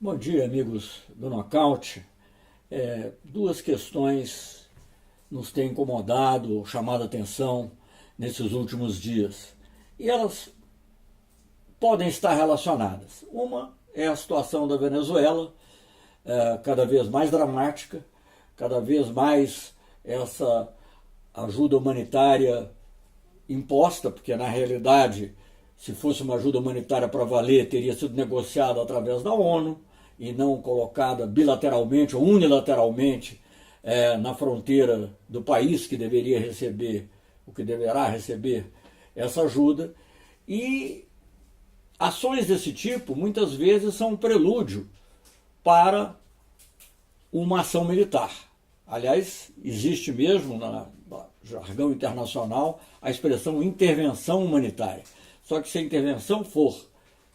Bom dia, amigos do Nocaute. Duas questões nos têm incomodado, chamado a atenção nesses últimos dias. E elas podem estar relacionadas. Uma é a situação da Venezuela, cada vez mais dramática, cada vez mais essa ajuda humanitária imposta, porque na realidade, se fosse uma ajuda humanitária para valer, teria sido negociada através da ONU e não colocada bilateralmente ou unilateralmente na fronteira do país que deveria receber, o que deverá receber essa ajuda. E ações desse tipo muitas vezes são um prelúdio para uma ação militar. Aliás, existe mesmo no jargão internacional a expressão intervenção humanitária. Só que se a intervenção for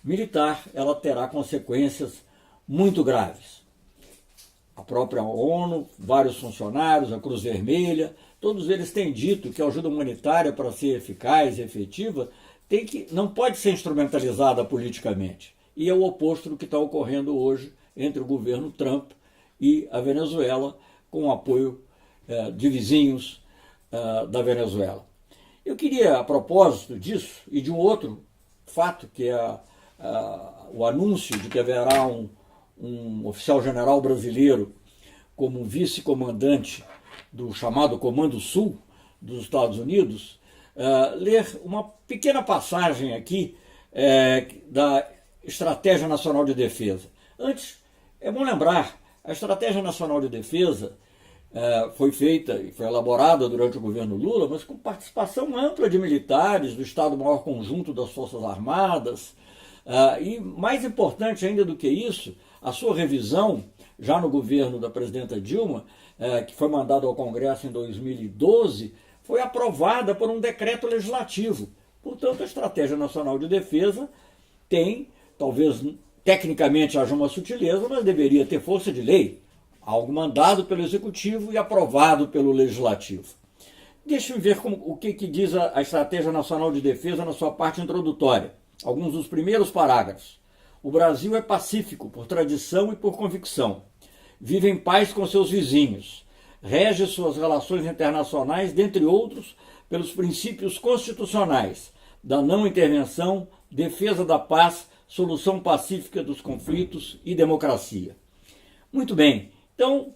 militar, ela terá consequências muito graves. A própria ONU, vários funcionários, a Cruz Vermelha, todos eles têm dito que a ajuda humanitária, para ser eficaz e efetiva, não pode ser instrumentalizada politicamente. E é o oposto do que está ocorrendo hoje entre o governo Trump e a Venezuela, com o apoio de vizinhos da Venezuela. Eu queria, a propósito disso e de um outro fato, que é o anúncio de que haverá um oficial-general brasileiro como vice-comandante do chamado Comando Sul dos Estados Unidos, ler uma pequena passagem aqui da Estratégia Nacional de Defesa. Antes, é bom lembrar, a Estratégia Nacional de Defesa foi feita e foi elaborada durante o governo Lula, mas com participação ampla de militares, do Estado-Maior Conjunto das Forças Armadas, e mais importante ainda do que isso, a sua revisão, já no governo da presidenta Dilma, que foi mandada ao Congresso em 2012, foi aprovada por um decreto legislativo. Portanto, a Estratégia Nacional de Defesa tem, talvez tecnicamente haja uma sutileza, mas deveria ter força de lei. Algo mandado pelo Executivo e aprovado pelo Legislativo. Deixe-me ver o que diz a Estratégia Nacional de Defesa na sua parte introdutória. Alguns dos primeiros parágrafos. O Brasil é pacífico por tradição e por convicção. Vive em paz com seus vizinhos. Rege suas relações internacionais, dentre outros, pelos princípios constitucionais da não intervenção, defesa da paz, solução pacífica dos conflitos e democracia. Muito bem. Então,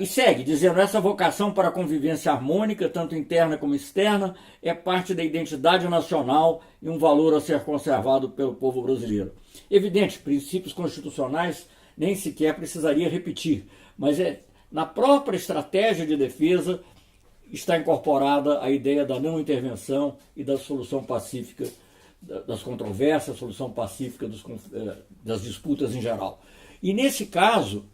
e segue dizendo, essa vocação para a convivência harmônica, tanto interna como externa, é parte da identidade nacional e um valor a ser conservado pelo povo brasileiro. Evidente, princípios constitucionais nem sequer precisaria repetir, mas na própria estratégia de defesa está incorporada a ideia da não intervenção e da solução pacífica das controvérsias, solução pacífica das disputas em geral. E nesse caso,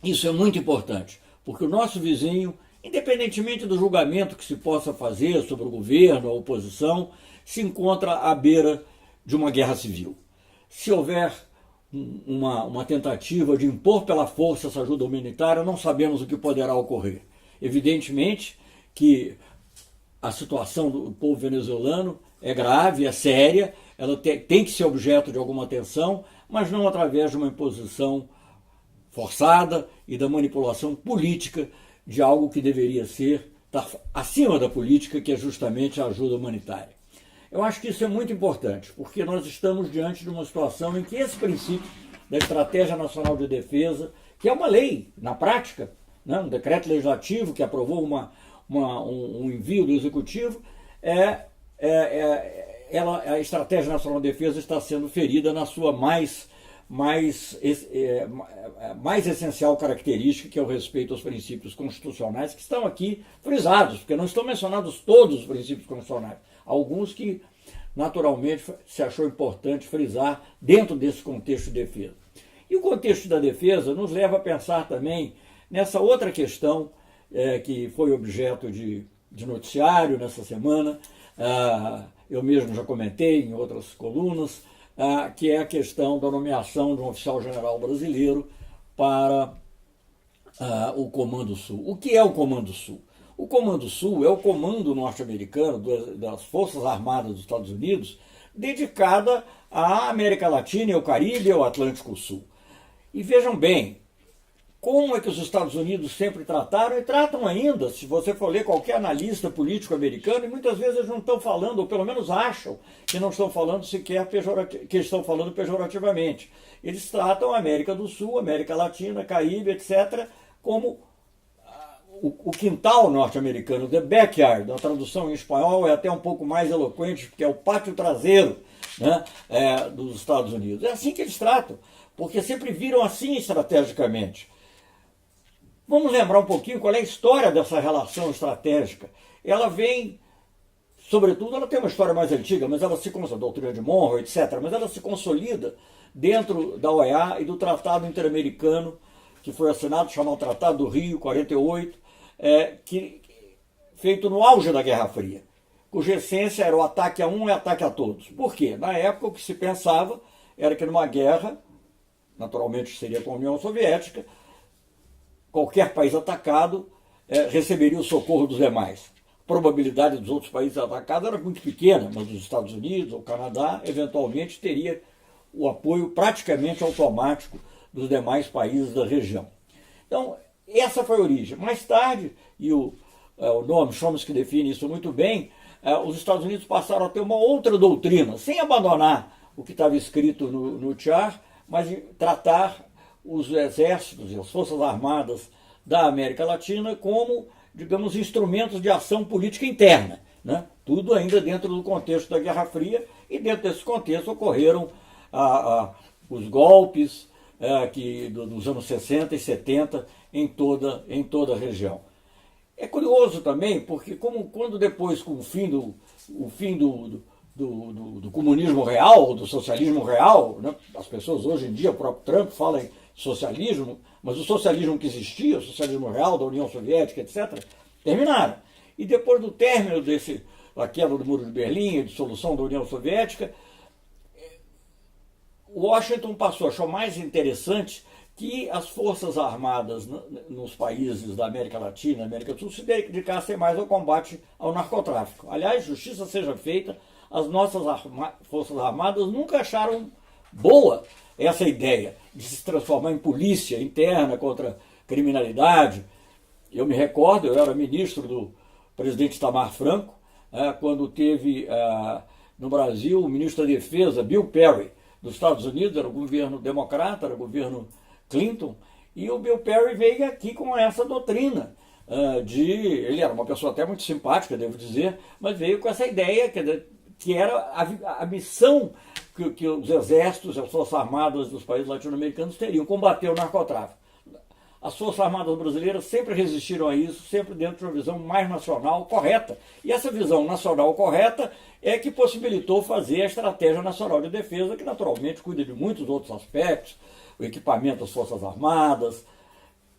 isso é muito importante, porque o nosso vizinho, independentemente do julgamento que se possa fazer sobre o governo, a oposição, se encontra à beira de uma guerra civil. Se houver uma tentativa de impor pela força essa ajuda humanitária, não sabemos o que poderá ocorrer. Evidentemente que a situação do povo venezuelano é grave, é séria, ela tem que ser objeto de alguma atenção, mas não através de uma imposição forçada e da manipulação política de algo que deveria estar acima da política, que é justamente a ajuda humanitária. Eu acho que isso é muito importante, porque nós estamos diante de uma situação em que esse princípio da Estratégia Nacional de Defesa, que é uma lei, na prática, né, um decreto legislativo que aprovou um envio do Executivo, a Estratégia Nacional de Defesa está sendo ferida na sua mais essencial característica, que é o respeito aos princípios constitucionais, que estão aqui frisados, porque não estão mencionados todos os princípios constitucionais. Alguns que, naturalmente, se achou importante frisar dentro desse contexto de defesa. E o contexto da defesa nos leva a pensar também nessa outra questão que foi objeto de noticiário nessa semana, eu mesmo já comentei em outras colunas, que é a questão da nomeação de um oficial-general brasileiro para o Comando Sul. O que é o Comando Sul? O Comando Sul é o comando norte-americano das Forças Armadas dos Estados Unidos dedicada à América Latina, ao Caribe e ao Atlântico Sul. E vejam bem, como é que os Estados Unidos sempre trataram e tratam ainda, se você for ler qualquer analista político americano, e muitas vezes eles não estão falando, ou pelo menos acham que não estão falando sequer que estão falando pejorativamente. Eles tratam a América do Sul, América Latina, Caribe, etc., como o quintal norte-americano, the backyard, a tradução em espanhol é até um pouco mais eloquente, porque é o pátio traseiro, né, dos Estados Unidos. É assim que eles tratam, porque sempre viram assim estrategicamente. Vamos lembrar um pouquinho qual é a história dessa relação estratégica. Ela vem, sobretudo, ela tem uma história mais antiga, mas ela se consolida, a doutrina de Monroe, etc., mas ela se consolida dentro da OEA e do Tratado Interamericano, que foi assinado, chamado Tratado do Rio, 48, feito no auge da Guerra Fria, cuja essência era o ataque a um e ataque a todos. Por quê? Na época o que se pensava era que numa guerra, naturalmente seria com a União Soviética, qualquer país atacado receberia o socorro dos demais. A probabilidade dos outros países atacados era muito pequena, mas os Estados Unidos ou o Canadá, eventualmente, teria o apoio praticamente automático dos demais países da região. Então, essa foi a origem. Mais tarde, e o Noam Chomsky define isso muito bem, os Estados Unidos passaram a ter uma outra doutrina, sem abandonar o que estava escrito no TIAR, mas tratar os exércitos e as forças armadas da América Latina como, digamos, instrumentos de ação política interna, né? Tudo ainda dentro do contexto da Guerra Fria, e dentro desse contexto ocorreram os golpes dos anos 60 e 70 em toda a região. É curioso também, porque quando depois, com o fim do comunismo real, do socialismo real, né? As pessoas hoje em dia, o próprio Trump fala em socialismo, mas o socialismo que existia, o socialismo real da União Soviética, etc., terminaram. E depois do término da queda do Muro de Berlim, a dissolução da União Soviética, Washington passou a achar mais interessante que as forças armadas nos países da América Latina, América do Sul, se dedicassem mais ao combate ao narcotráfico. Aliás, justiça seja feita, as nossas forças armadas nunca acharam boa essa ideia de se transformar em polícia interna contra criminalidade. Eu me recordo, eu era ministro do presidente Itamar Franco, quando teve no Brasil o ministro da Defesa, Bill Perry, dos Estados Unidos, era o governo democrata, era o governo Clinton, e o Bill Perry veio aqui com essa doutrina ele era uma pessoa até muito simpática, devo dizer, mas veio com essa ideia que era a missão que os exércitos e as forças armadas dos países latino-americanos teriam, combater o narcotráfico. As forças armadas brasileiras sempre resistiram a isso, sempre dentro de uma visão mais nacional, correta. E essa visão nacional correta é que possibilitou fazer a Estratégia Nacional de Defesa, que naturalmente cuida de muitos outros aspectos, o equipamento das Forças Armadas,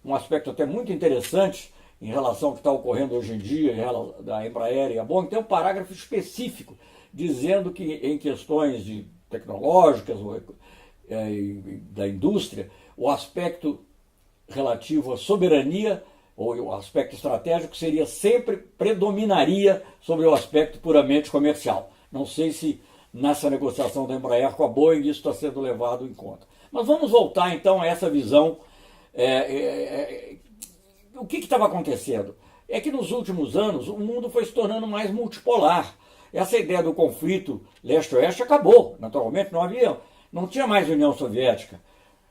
um aspecto até muito interessante em relação ao que está ocorrendo hoje em dia, da Embraer e a Boeing, tem um parágrafo específico dizendo que em questões tecnológicas da indústria, o aspecto relativo à soberania, ou o aspecto estratégico, predominaria sobre o aspecto puramente comercial. Não sei se nessa negociação da Embraer com a Boeing isso está sendo levado em conta. Mas vamos voltar então a essa visão. O que estava acontecendo? É que nos últimos anos o mundo foi se tornando mais multipolar. Essa ideia do conflito leste-oeste acabou, naturalmente, não tinha mais União Soviética.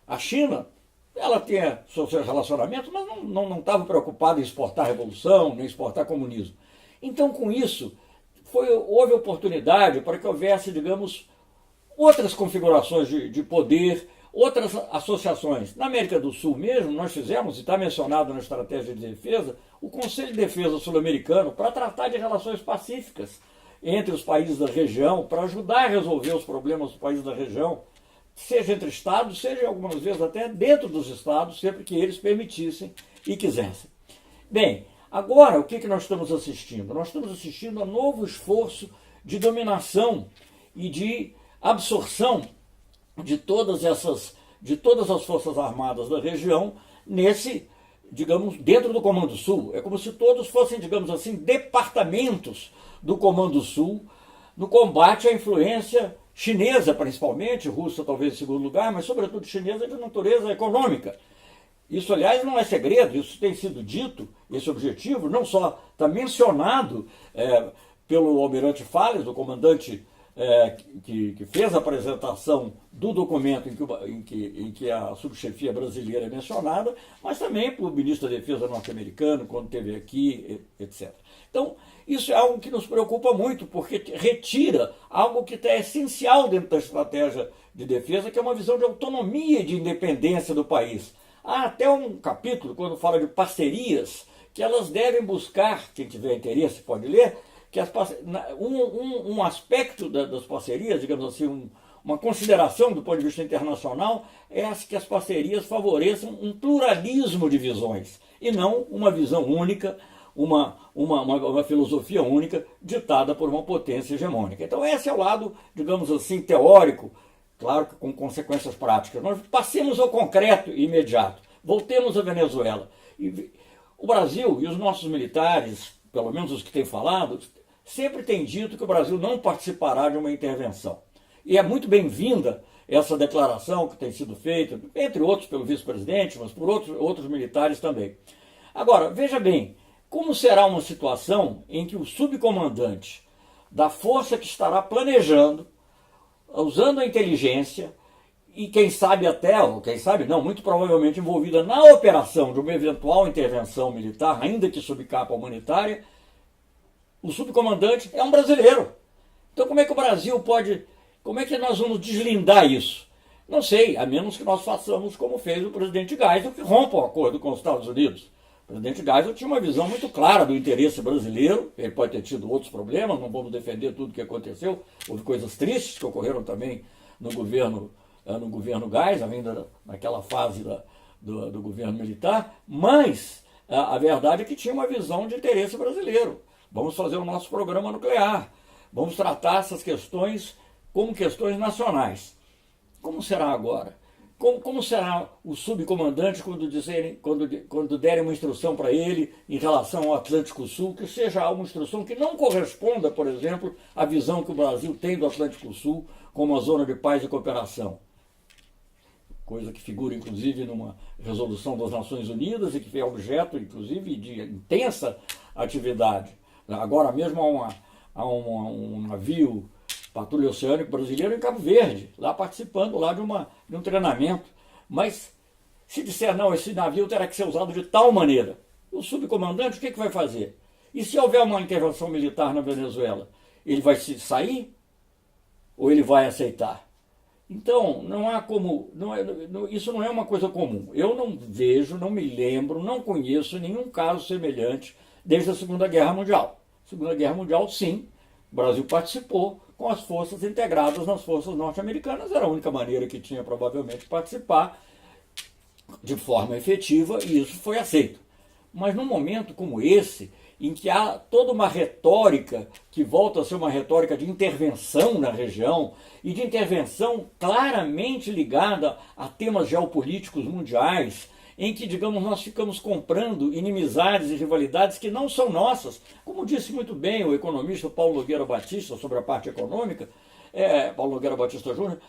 A China, ela tinha seus relacionamentos, mas não estava preocupada em exportar revolução, nem exportar comunismo. Então, com isso, houve oportunidade para que houvesse, digamos, outras configurações de poder, outras associações. Na América do Sul mesmo, nós fizemos, e está mencionado na Estratégia de Defesa, o Conselho de Defesa Sul-Americano para tratar de relações pacíficas entre os países da região, para ajudar a resolver os problemas dos países da região, seja entre estados, seja algumas vezes até dentro dos estados, sempre que eles permitissem e quisessem. Bem, agora o que nós estamos assistindo? Nós estamos assistindo a novo esforço de dominação e de absorção de todas as forças armadas da região dentro do Comando Sul. É como se todos fossem, digamos assim, departamentos do Comando Sul no combate à influência chinesa principalmente, russa talvez em segundo lugar, mas sobretudo chinesa de natureza econômica. Isso, aliás, não é segredo, isso tem sido dito, esse objetivo, não só está mencionado pelo almirante Fales, o comandante que fez a apresentação do documento em que a subchefia brasileira é mencionada, mas também pelo ministro da Defesa norte-americano, quando esteve aqui, etc. Então, isso é algo que nos preocupa muito, porque retira algo que é essencial dentro da estratégia de defesa, que é uma visão de autonomia e de independência do país. Há até um capítulo, quando fala de parcerias, que elas devem buscar, quem tiver interesse pode ler, que um aspecto das parcerias, digamos assim, uma consideração do ponto de vista internacional, é que as parcerias favoreçam um pluralismo de visões, e não uma visão única, uma filosofia única ditada por uma potência hegemônica. Então esse é o lado, digamos assim, teórico, claro que com consequências práticas. Nós passemos ao concreto e imediato. Voltemos à Venezuela. O Brasil e os nossos militares, pelo menos os que têm falado, sempre têm dito que o Brasil não participará de uma intervenção. E é muito bem-vinda essa declaração que tem sido feita, entre outros pelo vice-presidente, mas por outros militares também. Agora, veja bem, como será uma situação em que o subcomandante da força que estará planejando, usando a inteligência, e quem sabe até, ou quem sabe não, muito provavelmente envolvida na operação de uma eventual intervenção militar, ainda que sob capa humanitária, o subcomandante é um brasileiro. Então como é que o Brasil pode, como é que nós vamos deslindar isso? Não sei, a menos que nós façamos como fez o presidente Geisel, que rompa o acordo com os Estados Unidos. O presidente Geisel tinha uma visão muito clara do interesse brasileiro, ele pode ter tido outros problemas, não vamos defender tudo o que aconteceu, houve coisas tristes que ocorreram também no governo Geisel, ainda naquela fase do governo militar, mas a verdade é que tinha uma visão de interesse brasileiro. Vamos fazer o nosso programa nuclear, vamos tratar essas questões como questões nacionais. Como será agora? Como será o subcomandante quando derem uma instrução para ele em relação ao Atlântico Sul, que seja uma instrução que não corresponda, por exemplo, à visão que o Brasil tem do Atlântico Sul como uma zona de paz e cooperação? Coisa que figura, inclusive, numa resolução das Nações Unidas e que foi objeto, inclusive, de intensa atividade. Agora mesmo há um navio patrulha oceânico brasileiro em Cabo Verde, lá participando lá de um treinamento. Mas se disser, não, esse navio terá que ser usado de tal maneira, o subcomandante o que vai fazer? E se houver uma intervenção militar na Venezuela, ele vai se sair ou ele vai aceitar? Então, não há como, isso não é uma coisa comum. Eu não vejo, não me lembro, não conheço nenhum caso semelhante desde a Segunda Guerra Mundial. Segunda Guerra Mundial, sim, o Brasil participou com as forças integradas nas forças norte-americanas, era a única maneira que tinha provavelmente de participar de forma efetiva, e isso foi aceito. Mas num momento como esse, em que há toda uma retórica que volta a ser uma retórica de intervenção na região, e de intervenção claramente ligada a temas geopolíticos mundiais, em que, digamos, nós ficamos comprando inimizades e rivalidades que não são nossas. Como disse muito bem o economista Paulo Nogueira Batista sobre a parte econômica, Paulo Nogueira Batista Júnior,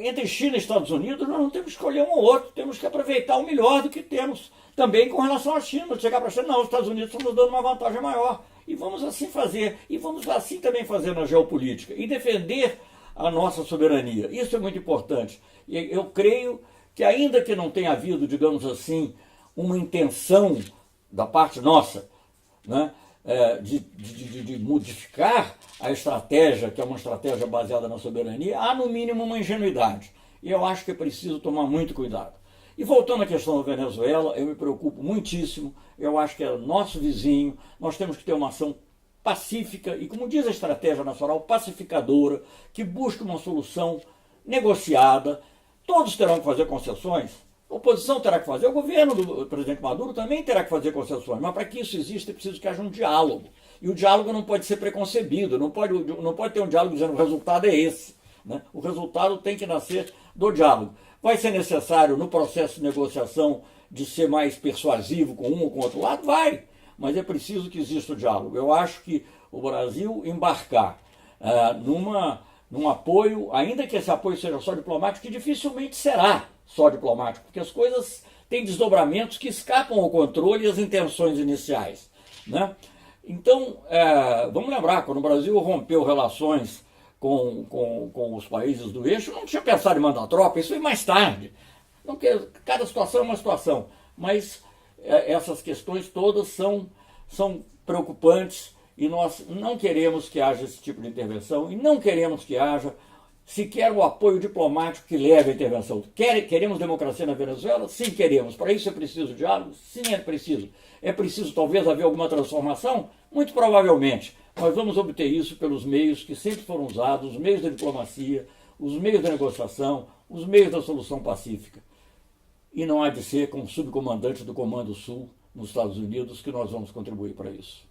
entre China e Estados Unidos nós não temos que escolher um ou outro, temos que aproveitar o melhor do que temos. Também com relação à China, chegar para a China, não, os Estados Unidos estão nos dando uma vantagem maior. E vamos assim fazer, e vamos assim também fazer na geopolítica, e defender a nossa soberania. Isso é muito importante. E eu creio que ainda que não tenha havido, digamos assim, uma intenção da parte nossa, né, de modificar a estratégia, que é uma estratégia baseada na soberania, há no mínimo uma ingenuidade. E eu acho que é preciso tomar muito cuidado. E voltando à questão da Venezuela, eu me preocupo muitíssimo, eu acho que é nosso vizinho, nós temos que ter uma ação pacífica e, como diz a estratégia nacional, pacificadora, que busque uma solução negociada. Todos terão que fazer concessões, a oposição terá que fazer, o governo do presidente Maduro também terá que fazer concessões, mas para que isso exista é preciso que haja um diálogo. E o diálogo não pode ser preconcebido, não pode ter um diálogo dizendo o resultado é esse. Né? O resultado tem que nascer do diálogo. Vai ser necessário no processo de negociação de ser mais persuasivo com um ou com o outro lado? Vai, mas é preciso que exista o diálogo. Eu acho que o Brasil embarcar numa num apoio, ainda que esse apoio seja só diplomático, que dificilmente será só diplomático, porque as coisas têm desdobramentos que escapam ao controle e às intenções iniciais, né? Então, vamos lembrar, quando o Brasil rompeu relações com os países do eixo, não tinha pensado em mandar tropa, isso foi mais tarde. Não, cada situação é uma situação, mas essas questões todas são preocupantes e nós não queremos que haja esse tipo de intervenção e não queremos que haja sequer o apoio diplomático que leve à intervenção. Queremos democracia na Venezuela? Sim, queremos. Para isso é preciso diálogo? Sim, é preciso. É preciso talvez haver alguma transformação? Muito provavelmente. Nós vamos obter isso pelos meios que sempre foram usados, os meios da diplomacia, os meios da negociação, os meios da solução pacífica. E não há de ser com o subcomandante do Comando Sul nos Estados Unidos que nós vamos contribuir para isso.